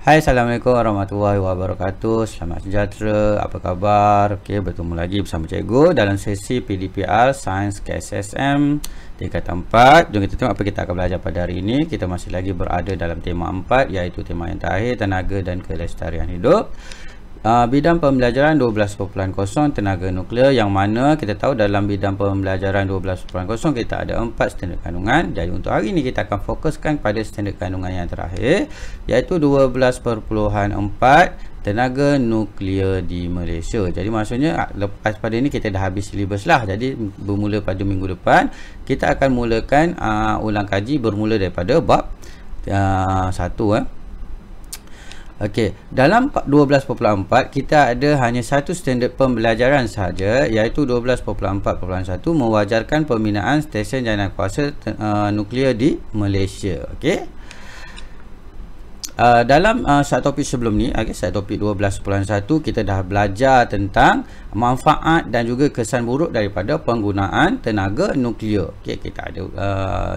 Hai, Assalamualaikum warahmatullahi wabarakatuh. Selamat sejahtera, apa khabar? Okey, bertemu lagi bersama cikgu dalam sesi PDPR Sains KSSM tingkatan 4. Jom kita tengok apa kita akan belajar pada hari ini. Kita masih lagi berada dalam tema 4, iaitu tema yang terakhir, tenaga dan kelestarian hidup. Bidang pembelajaran 12.0 tenaga nuklear, yang mana kita tahu dalam bidang pembelajaran 12.0 kita ada 4 standard kandungan. Jadi untuk hari ini kita akan fokuskan pada standard kandungan yang terakhir, iaitu 12.4 tenaga nuklear di Malaysia. Jadi maksudnya lepas pada ini kita dah habis silibus lah. Jadi bermula pada minggu depan kita akan mulakan ulang kaji bermula daripada bab 1. Okey, dalam 12.4 kita ada hanya satu standard pembelajaran sahaja, iaitu 12.4.1 mewajarkan pembinaan stesen janakuasa nuklear di Malaysia. Okey. Dalam satu topik sebelum ni, satu topik 12.1, kita dah belajar tentang manfaat dan juga kesan buruk daripada penggunaan tenaga nuklear. Okey, kita ada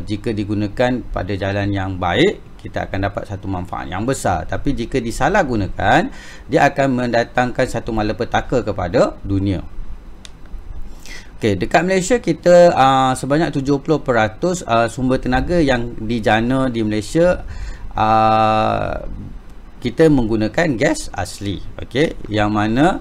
jika digunakan pada jalan yang baik, kita akan dapat satu manfaat yang besar. Tapi jika disalahgunakan, dia akan mendatangkan satu malapetaka kepada dunia. Okey, dekat Malaysia kita sebanyak 70% sumber tenaga yang dijana di Malaysia kita menggunakan gas asli. Okey, yang mana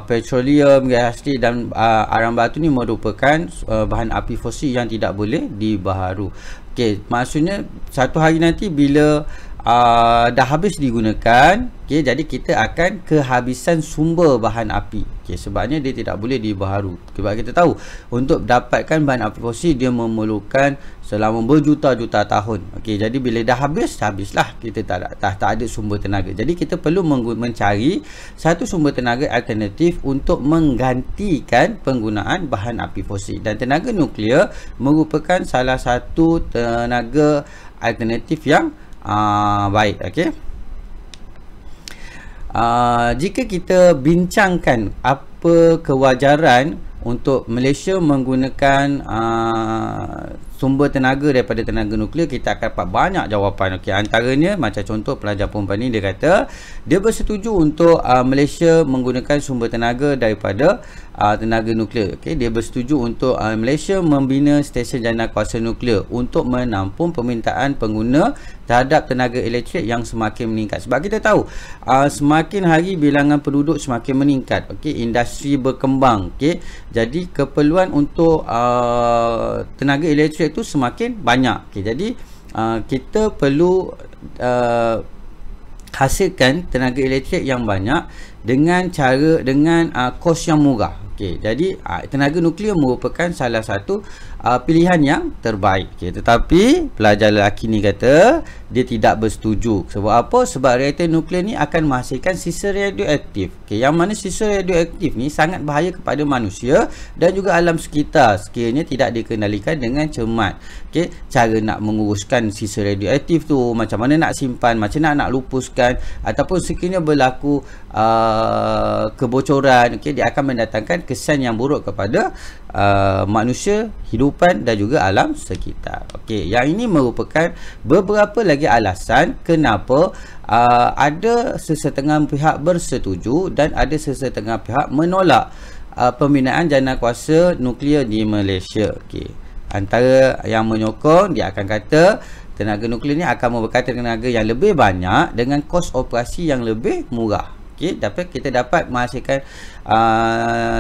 petroleum, gas asli dan arang batu ni merupakan bahan api fosil yang tidak boleh dibaharu. Okey, maksudnya satu hari nanti bila dah habis digunakan, okey, jadi kita akan kehabisan sumber bahan api. Okey, sebabnya dia tidak boleh dibaharu. Sebab kita tahu untuk dapatkan bahan api fosil dia memerlukan selama berjuta-juta tahun. Okey, jadi bila dah habislah, kita tak ada sumber tenaga. Jadi kita perlu mencari satu sumber tenaga alternatif untuk menggantikan penggunaan bahan api fosil, dan tenaga nuklear merupakan salah satu tenaga alternatif yang baik. Okey. Jika kita bincangkan apa kewajaran untuk Malaysia menggunakan sumber tenaga daripada tenaga nuklear, kita akan dapat banyak jawapan. Okey, antaranya macam contoh pelajar perempuan ni, dia kata dia bersetuju untuk Malaysia menggunakan sumber tenaga daripada tenaga nuklear. Okey, dia bersetuju untuk Malaysia membina stesen janakuasa nuklear untuk menampung permintaan pengguna terhadap tenaga elektrik yang semakin meningkat. Sebab kita tahu semakin hari bilangan penduduk semakin meningkat. Okey, industri berkembang. Okey, jadi keperluan untuk tenaga elektrik itu semakin banyak. Okey, jadi kita perlu hasilkan tenaga elektrik yang banyak dengan kos yang murah. Okey, jadi tenaga nuklear merupakan salah satu pilihan yang terbaik. Okey, tetapi pelajar lelaki ni kata dia tidak bersetuju. Sebab apa? Sebab reaktor nuklear ni akan menghasilkan sisa radioaktif. Okey, yang mana sisa radioaktif ni sangat bahaya kepada manusia dan juga alam sekitar sekiranya tidak dikendalikan dengan cermat. Okey, cara nak menguruskan sisa radioaktif tu, macam mana nak simpan, macam mana nak lupuskan, ataupun sekiranya berlaku kebocoran, okey, dia akan mendatangkan kesan yang buruk kepada manusia, hidupan dan juga alam sekitar. Okey, yang ini merupakan beberapa lagi alasan kenapa ada sesetengah pihak bersetuju dan ada sesetengah pihak menolak pembinaan janakuasa nuklear di Malaysia. Okey, antara yang menyokong, dia akan kata tenaga nuklear ni akan memberkati tenaga yang lebih banyak dengan kos operasi yang lebih murah. Okey, kita dapat menghasilkan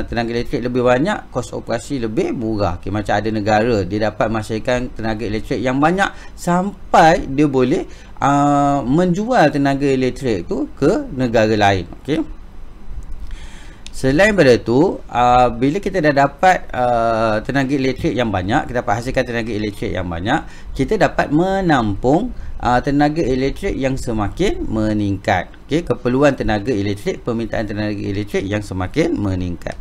tenaga elektrik lebih banyak, kos operasi lebih murah. Okey, macam ada negara dia dapat menghasilkan tenaga elektrik yang banyak sampai dia boleh menjual tenaga elektrik tu ke negara lain. Okey. Selain daripada itu, bila kita dah dapat tenaga elektrik yang banyak, kita dapat hasilkan tenaga elektrik yang banyak, kita dapat menampung tenaga elektrik yang semakin meningkat. Okey, keperluan tenaga elektrik, permintaan tenaga elektrik yang semakin meningkat.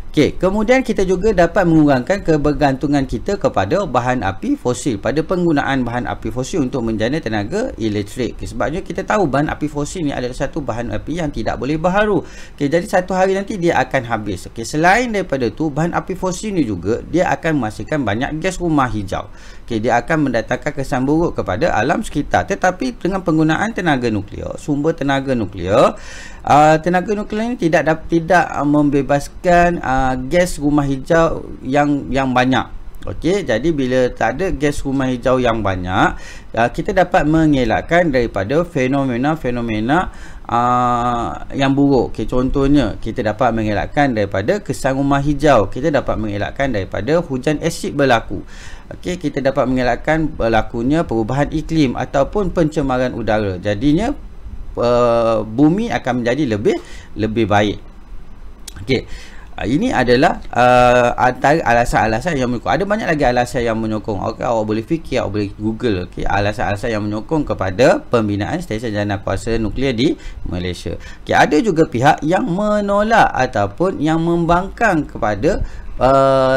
Okey, kemudian kita juga dapat mengurangkan kebergantungan kita kepada bahan api fosil pada penggunaan bahan api fosil untuk menjana tenaga elektrik. Okay, sebabnya kita tahu bahan api fosil ni adalah satu bahan api yang tidak boleh berharu. Okey, jadi satu hari nanti dia akan habis. Okey, selain daripada tu, bahan api fosil ni juga dia akan menghasilkan banyak gas rumah hijau. Okey, dia akan mendatangkan kesan buruk kepada alam sekitar. Tetapi dengan penggunaan tenaga nuklear, sumber tenaga nuklear, tenaga nuklear ini tidak membebaskan gas rumah hijau yang banyak. Okey, jadi bila tak ada gas rumah hijau yang banyak, kita dapat mengelakkan daripada fenomena-fenomena yang buruk. Okey, contohnya kita dapat mengelakkan daripada kesan rumah hijau, kita dapat mengelakkan daripada hujan asid berlaku. Okey, kita dapat mengelakkan berlakunya perubahan iklim ataupun pencemaran udara. Jadinya bumi akan menjadi lebih baik. Okey, ini adalah antara alasan-alasan yang menyokong. Ada banyak lagi alasan yang menyokong. Okay, awak boleh fikir, awak boleh google. Okay, alasan-alasan yang menyokong kepada pembinaan stesen jana kuasa nuklear di Malaysia. Okay, ada juga pihak yang menolak ataupun yang membangkang kepada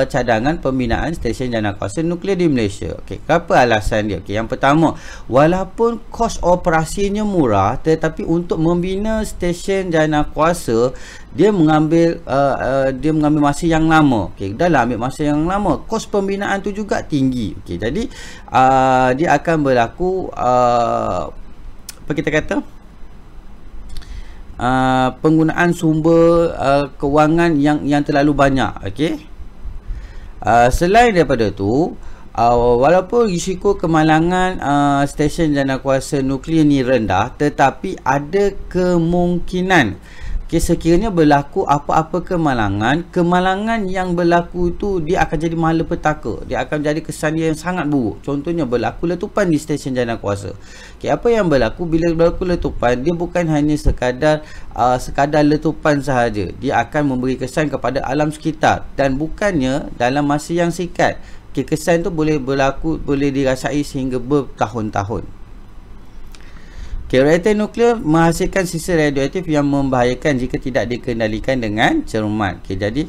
cadangan pembinaan stesen jana kuasa nuklear di Malaysia. Okey, apa alasan dia? Okey, yang pertama, walaupun kos operasinya murah, tetapi untuk membina stesen jana kuasa dia mengambil masa yang lama. Okey, dalam ambil masa yang lama, kos pembinaan tu juga tinggi. Okey, jadi dia akan berlaku apa kita kata? Penggunaan sumber kewangan yang terlalu banyak. Okey. Selain daripada tu, walaupun risiko kemalangan stesen jana kuasa nuklear ni rendah, tetapi ada kemungkinan sekiranya berlaku apa-apa kemalangan yang berlaku tu dia akan jadi malapetaka, dia akan jadi kesan yang sangat buruk. Contohnya berlaku letupan di stesen jana kuasa. Okay, apa yang berlaku bila berlaku letupan, dia bukan hanya sekadar letupan sahaja, dia akan memberi kesan kepada alam sekitar dan bukannya dalam masa yang singkat. Okay, kesan tu boleh berlaku, boleh dirasai sehingga bertahun-tahun. Reaktor nuklear menghasilkan sisa radioaktif yang membahayakan jika tidak dikendalikan dengan cermat. Okay, jadi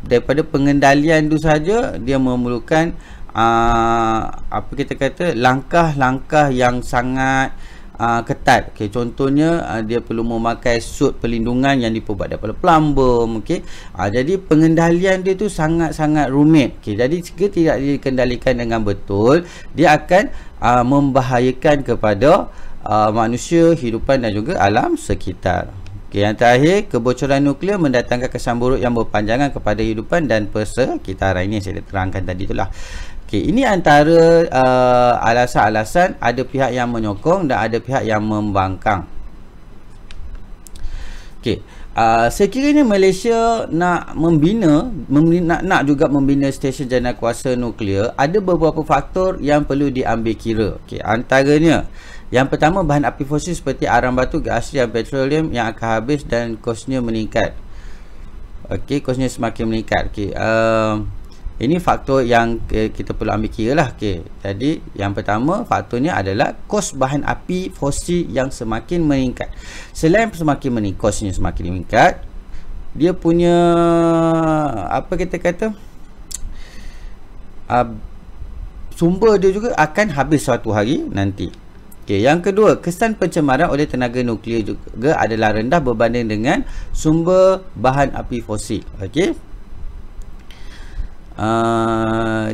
daripada pengendalian itu saja dia memerlukan apa kita kata langkah-langkah yang sangat ketat. Okay, contohnya dia perlu memakai suit perlindungan yang diperbuat daripada plumbum. Okay, jadi pengendalian dia tu sangat-sangat rumit. Okay, jadi jika tidak dikendalikan dengan betul, dia akan membahayakan kepada manusia, hidupan dan juga alam sekitar. Okay, yang terakhir, kebocoran nuklear mendatangkan kesan buruk yang berpanjangan kepada hidupan dan persekitaran. Ini yang saya terangkan tadi itulah. Okay, ini antara alasan-alasan. Ada pihak yang menyokong dan ada pihak yang membangkang. Okay, sekiranya Malaysia nak nak juga membina stesen jana kuasa nuklear, ada beberapa faktor yang perlu diambil kira. Okay, antaranya, yang pertama, bahan api fosil seperti arang batu, gas asli dan petroleum yang akan habis dan kosnya meningkat. Okey, kosnya semakin meningkat. Okey, ini faktor yang kita perlu ambil kira lah. Okey, jadi yang pertama faktornya adalah kos bahan api fosil yang semakin meningkat. Selain semakin meningkat, kosnya semakin meningkat, dia punya apa kita kata sumber dia juga akan habis suatu hari nanti. Okay, yang kedua, kesan pencemaran oleh tenaga nuklear juga adalah rendah berbanding dengan sumber bahan api fosil. Okey.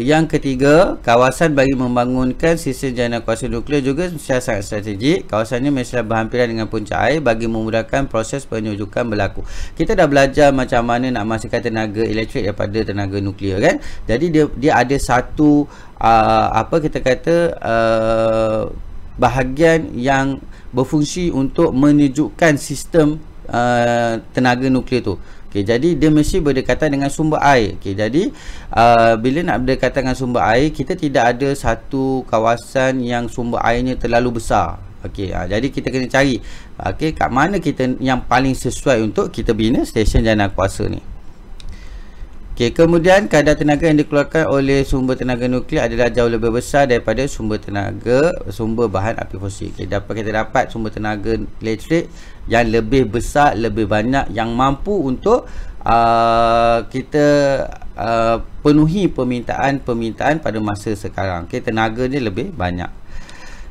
Yang ketiga, kawasan bagi membangunkan stesen jana kuasa nuklear juga sangat strategik. Kawasannya mesti berhampiran dengan puncak air bagi memudahkan proses penyujukan berlaku. Kita dah belajar macam mana nak menghasilkan tenaga elektrik daripada tenaga nuklear kan. Jadi dia ada satu apa kita kata bahagian yang berfungsi untuk menyejukkan sistem tenaga nuklear tu. Okay, jadi dia mesti berdekatan dengan sumber air. Okay, jadi bila nak berdekatan dengan sumber air, kita tidak ada satu kawasan yang sumber airnya terlalu besar. Okay, jadi kita kena cari kat mana kita yang paling sesuai untuk kita bina stesen jana kuasa ni. Okay, kemudian kadar tenaga yang dikeluarkan oleh sumber tenaga nuklear adalah jauh lebih besar daripada sumber bahan api fosil. Okay, kita dapat sumber tenaga elektrik yang lebih besar, lebih banyak, yang mampu untuk kita penuhi permintaan pada masa sekarang. Okay, tenaga dia lebih banyak.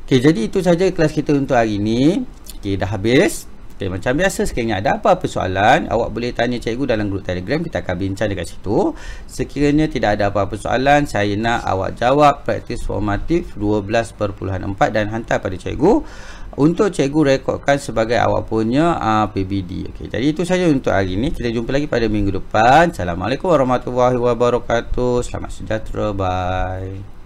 Okay, jadi itu saja kelas kita untuk hari ini. Okay, dah habis. Okay, macam biasa, sekiranya ada apa-apa soalan, awak boleh tanya cikgu dalam grup Telegram. Kita akan bincang dekat situ. Sekiranya tidak ada apa-apa soalan, saya nak awak jawab praktis formatif 12.4 dan hantar pada cikgu untuk cikgu rekodkan sebagai awak punya PBD. Okay, jadi itu saja untuk hari ini. Kita jumpa lagi pada minggu depan. Assalamualaikum warahmatullahi wabarakatuh. Selamat sejahtera. Bye.